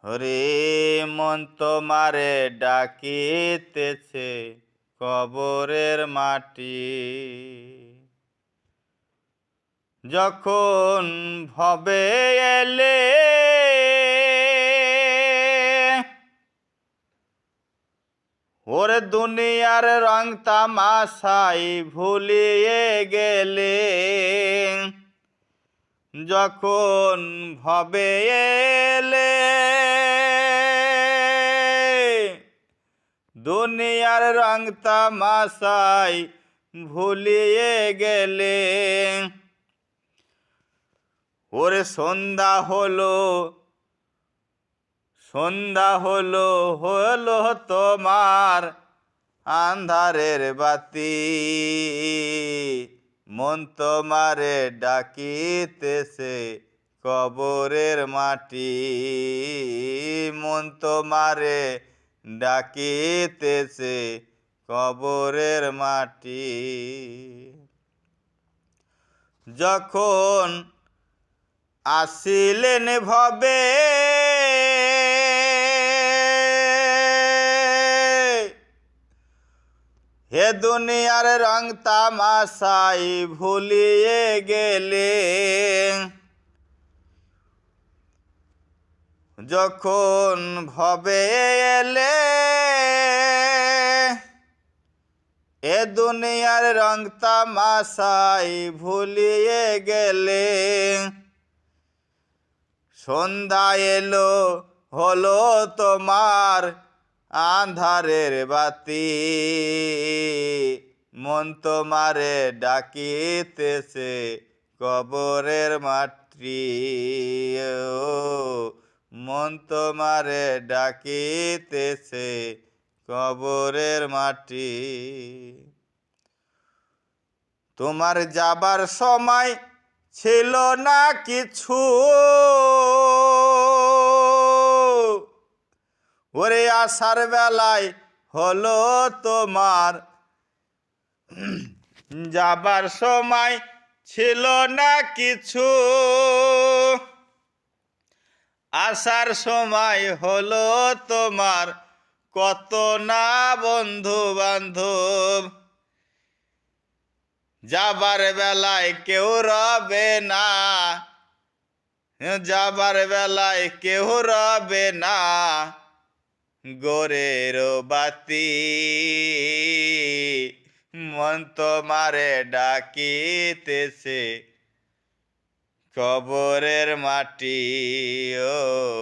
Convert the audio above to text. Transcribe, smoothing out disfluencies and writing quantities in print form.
হরে মন তোমারে ডাকিতেছে কবরের মাটি। যখন ভবে এলে ওরে দুনিয়ার রং তামাশাই ভুলিয়ে গেলে। যখন ভবে এলে দুনিয়ার রং তামাশাই ভুলিয়ে গেলে। ওরে সন্ধ্যা হলো হলো তোমার আন্ধারের বাতি। মন তোমারে ডাকিতেছে কবরের মাটি। মন তোমারে ডাকিতেছে কবরের মাটি। যখন আসিলেন ভবে হে দুনিয়ার রং তামাশাই ভুলিয়ে গেলে। যখন ভবে এলে এ দুনিয়ার রং তামাশাই ভুলিয়ে গেলে। সন্ধ্যা এলো হলো তোমার আন্ধারের বাতি। মন তোমারে ডাকিতেছে কবরের মাটি। মন তোমারে ডাকিতেছে কবরের মাটি। তোমার যাবার সময় ছিল না কিছু, ওরে আসার বেলায় হলো তোমার। যাবার সময় ছিল না কিছু, আসার সময় হলো তোমার কত না বন্ধু বান্ধব। যাবার বেলায় কেউ রবে না, যাবার বেলায় কেউ রবে না গোরের বাতি। মন তোমারে ডাকিতেছে কবরের মাটি। ও